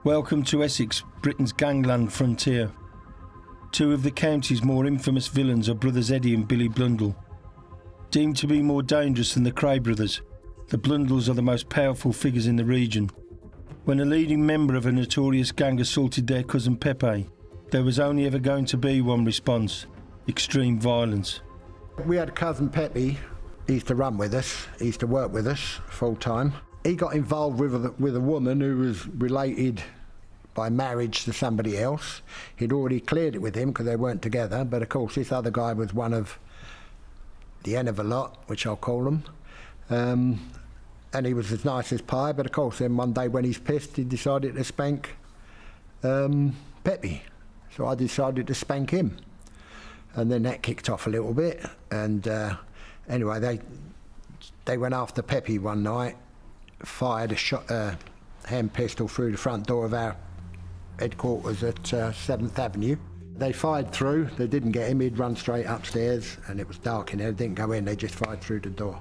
Welcome to Essex, Britain's gangland frontier. Two of the county's more infamous villains are brothers Eddie and Billy Blundell. Deemed to be more dangerous than the Kray brothers, the Blundells are the most powerful figures in the region. When a leading member of a notorious gang assaulted their cousin Pepe, there was only ever going to be one response: extreme violence. We had a cousin Pepe. He used to run with us, he used to work with us full time. He got involved with a woman who was related by marriage to somebody else. He'd already cleared it with him because they weren't together, but of course this other guy was one of the end of a lot, which I'll call him. And he was as nice as pie, but of course then one day when he's pissed, he decided to spank Pepe. So I decided to spank him. And then that kicked off a little bit, and anyway, they went after Pepe one night, fired a hand pistol through the front door of our headquarters at 7th Avenue. They fired through, they didn't get him, he'd run straight upstairs, and it was dark in there, they didn't go in, they just fired through the door.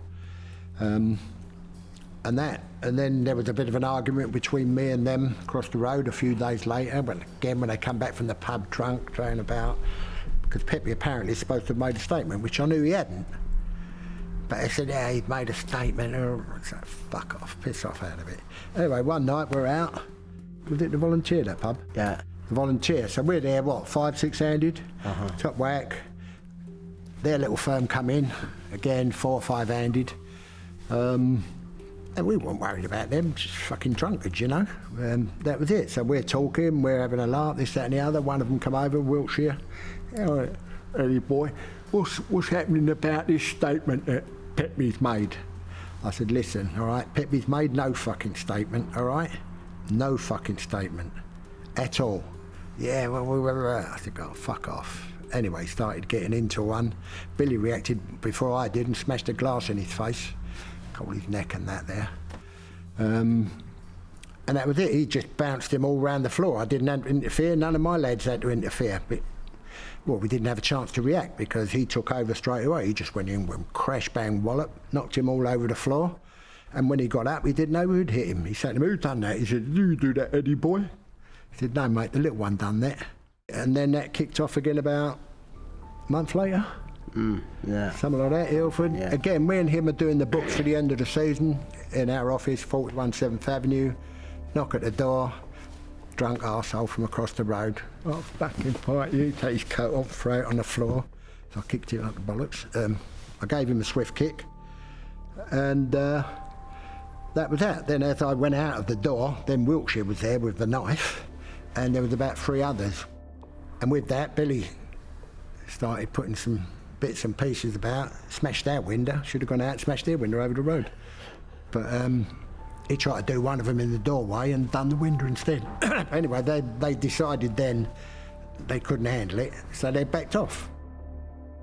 And then there was a bit of an argument between me and them across the road a few days later, but again when they come back from the pub drunk, throwing about, because Pepe apparently is supposed to have made a statement, which I knew he hadn't. But they said, yeah, he'd made a statement. So fuck off, piss off out of it. Anyway, one night we're out. Was it the Volunteer, that pub? Yeah. The Volunteer. So we're there, what, 5, 6-handed? Top whack. Their little firm come in, again, 4 or 5-handed. And we weren't worried about them, just fucking drunkards, you know. That was it. So we're talking, we're having a laugh, this, that and the other. One of them come over, Wiltshire. Yeah, Eddie boy, what's happening about this statement that Pepe's made? I said, listen, all right, Pepe's made no fucking statement, all right? No fucking statement. At all. Yeah, well, I said, oh, fuck off. Anyway, started getting into one. Billy reacted before I did and smashed a glass in his face. Caught his neck and that there. And that was it. He just bounced him all round the floor. I didn't have to interfere. None of my lads had to interfere. But, well, we didn't have a chance to react because he took over straight away. He just went in with crash, bang, wallop, knocked him all over the floor. And when he got up, he didn't know who'd hit him. He said to him, who's done that? He said, you do that, Eddie boy. He said, no, mate, the little one done that. And then that kicked off again about a month later. Yeah. Something like that, Ilford. Yeah. Again, me and him are doing the books for the end of the season in our office, 41 7th Avenue. Knock at the door. Drunk arsehole from across the road. Oh, fucking fight you. Take his coat off, throw it on the floor. So I kicked him up the bollocks. I gave him a swift kick. And that was that. Then as I went out of the door, then Wiltshire was there with the knife. And there was about 3 others. And with that, Billy started putting some bits and pieces about. Smashed our window. Should have gone out and smashed their window over the road. But he tried to do one of them in the doorway and done the window instead. Anyway, they decided then they couldn't handle it, so they backed off.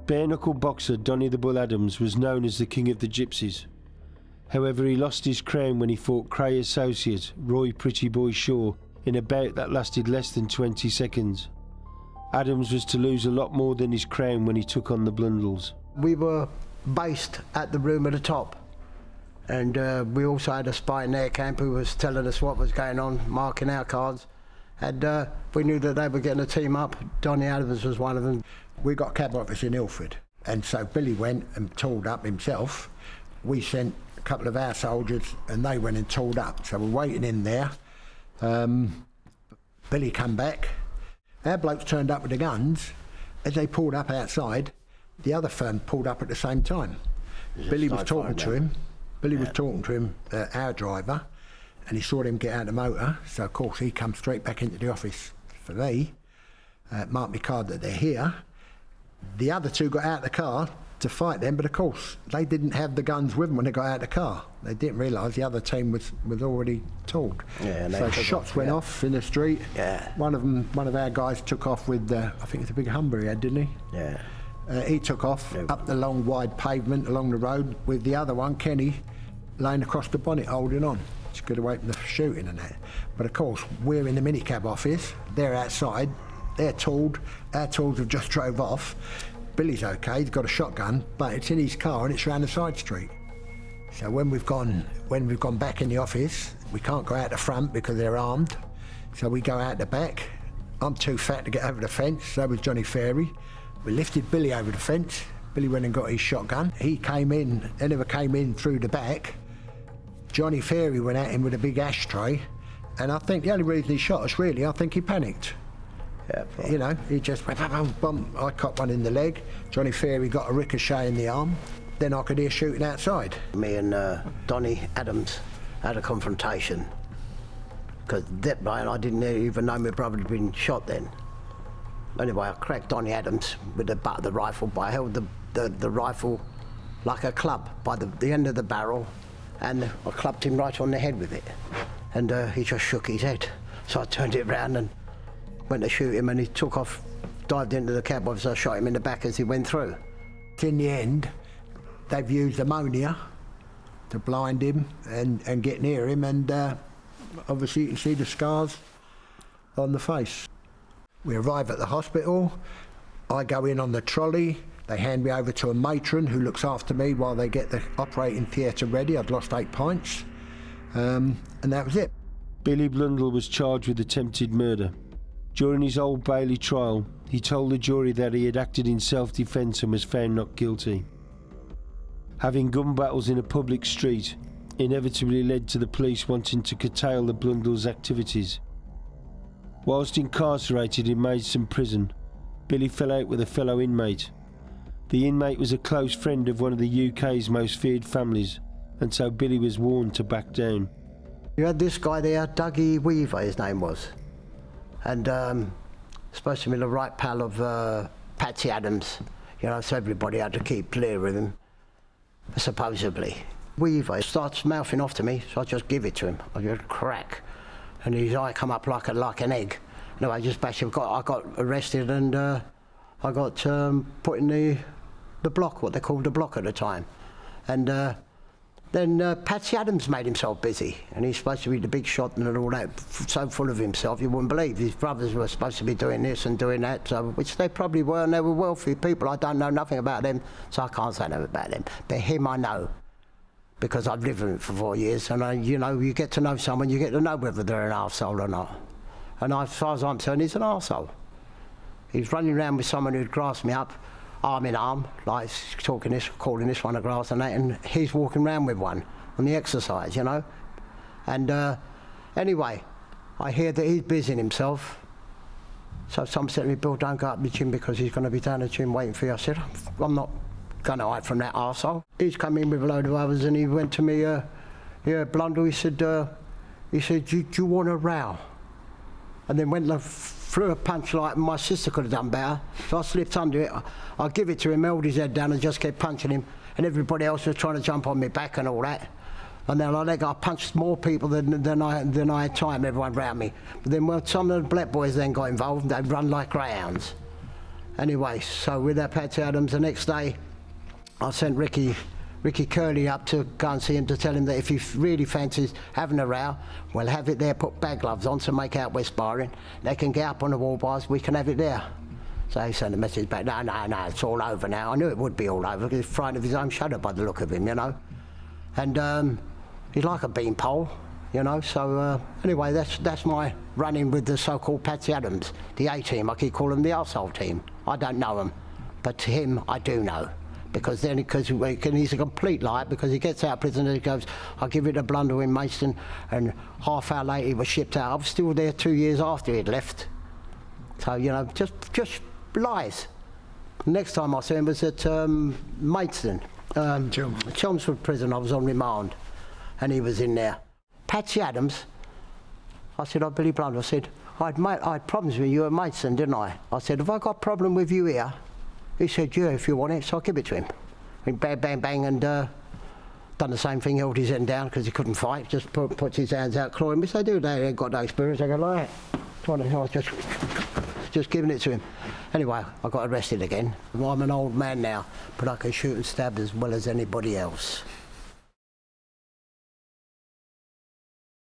Bare-knuckle boxer Donny the Bull Adams was known as the King of the Gypsies. However, he lost his crown when he fought Kray associate Roy Pretty Boy Shaw in a bout that lasted less than 20 seconds. Adams was to lose a lot more than his crown when he took on the Blundells. We were based at the room at the top. And we also had a spy in their camp who was telling us what was going on, marking our cards. And we knew that they were getting a team up. Donny Adams was one of them. We got a cab office in Ilford. And so Billy went and tooled up himself. We sent a couple of our soldiers and they went and tooled up. So we're waiting in there. Billy come back. Our blokes turned up with the guns. As they pulled up outside, the other firm pulled up at the same time. Billy was talking to him. Billy was talking to him, our driver, and he saw him get out of the motor, so of course he come straight back into the office for me, marked my card that they're here. The other 2 got out of the car to fight them, but of course they didn't have the guns with them when they got out of the car. They didn't realise the other team was already tooled. Yeah, so shots went off in the street. Yeah. One of our guys took off with, I think it's a big Humber he had, didn't he? Yeah. He took off up the long, wide pavement along the road with the other one, Kenny, laying across the bonnet holding on. Just got away from the shooting and that. But of course, we're in the minicab office, they're outside, they're tooled, our tools have just drove off. Billy's okay, he's got a shotgun, but it's in his car and it's round the side street. So when we've gone back in the office, we can't go out the front because they're armed. So we go out the back. I'm too fat to get over the fence, so was Johnny Ferry. We lifted Billy over the fence. Billy went and got his shotgun. He came in, Oliver came in through the back. Johnny Ferry went at him with a big ashtray, and I think the only reason he shot us, really, I think he panicked. Yeah, right. You know, he just went, bum, bum. I caught one in the leg. Johnny Ferry got a ricochet in the arm. Then I could hear shooting outside. Me and Donny Adams had a confrontation, because I didn't even know my brother had been shot then. Anyway, I cracked Donny Adams with the butt of the rifle, but I held the rifle like a club by the end of the barrel, and I clubbed him right on the head with it. And he just shook his head. So I turned it round and went to shoot him, and he took off, dived into the cab, so I shot him in the back as he went through. In the end, they've used ammonia to blind him and get near him, and obviously you can see the scars on the face. We arrive at the hospital. I go in on the trolley. They hand me over to a matron who looks after me while they get the operating theatre ready. I'd lost 8 pints, and that was it. Billy Blundell was charged with attempted murder. During his Old Bailey trial, he told the jury that he had acted in self-defence and was found not guilty. Having gun battles in a public street inevitably led to the police wanting to curtail the Blundell's activities. Whilst incarcerated in Maidstone prison, Billy fell out with a fellow inmate. The inmate was a close friend of one of the UK's most feared families, and so Billy was warned to back down. You had this guy there, Dougie Weaver, his name was, and supposed to be the right pal of Patsy Adams, you know, so everybody had to keep clear of him, supposedly. Weaver starts mouthing off to me, so I just give it to him. I just crack, and his eye come up like an egg. No, I just basically I got arrested, and I got put in the block, what they called the block at the time. And then Patsy Adams made himself busy, and he's supposed to be the big shot and all that, so full of himself you wouldn't believe. His brothers were supposed to be doing this and doing that, so, which they probably were, and they were wealthy people. I don't know nothing about them, so I can't say nothing about them. But him I know, because I've lived with him for 4 years, and you know, you get to know someone, you get to know whether they're an arsehole or not. And as far as I'm concerned, he's an arsehole. He's running around with someone who'd grasped me up, arm in arm, like talking this, calling this one a grass and that, and he's walking around with one on the exercise, you know. And anyway, I hear that he's busying himself. So some said to me, Bill, don't go up the gym because he's going to be down the gym waiting for you. I said, I'm not going to hide from that arsehole. He's come in with a load of others, and he went to me, yeah, Blundell, he said, do you want a row? And then went and threw a punch like my sister could have done better. So I slipped under it. I give it to him, held his head down and just kept punching him. And everybody else was trying to jump on my back and all that. And then I punched more people than I had time, everyone around me. But then well, some of the black boys then got involved, and they'd run like greyhounds. Anyway, so with that Patsy Adams, the next day, I sent Ricky Curley up to go and see him to tell him that if he really fancies having a row, we'll have it there, put bag gloves on to make out we're sparring. They can get up on the wall bars, we can have it there. So he sent a message back, no, it's all over now. I knew it would be all over, because he's frightened of his own shadow by the look of him, you know. And he's like a beanpole, you know, so anyway, that's my run-in with the so-called Patsy Adams, the A-team. I keep calling them the arsehole team. I don't know him, but to him, I do know. Because he's a complete liar, because he gets out of prison and he goes, I'll give it a Blundell in Maidstone, and half hour later he was shipped out. I was still there 2 years after he'd left. So, you know, just lies. Next time I saw him was at Maidstone, Chelmsford prison. I was on remand, and he was in there. Patsy Adams, I said, Billy Blundell, I said, I had problems with you at Maidstone, didn't I? I said, have I got a problem with you here? He said, yeah, if you want it, so I'll give it to him. Went bang, bang, bang, and done the same thing, held his head down because he couldn't fight, just puts his hands out, clawing. Which they do, they ain't got no experience, they go like that. I was just giving it to him. Anyway, I got arrested again. I'm an old man now, but I can shoot and stab as well as anybody else.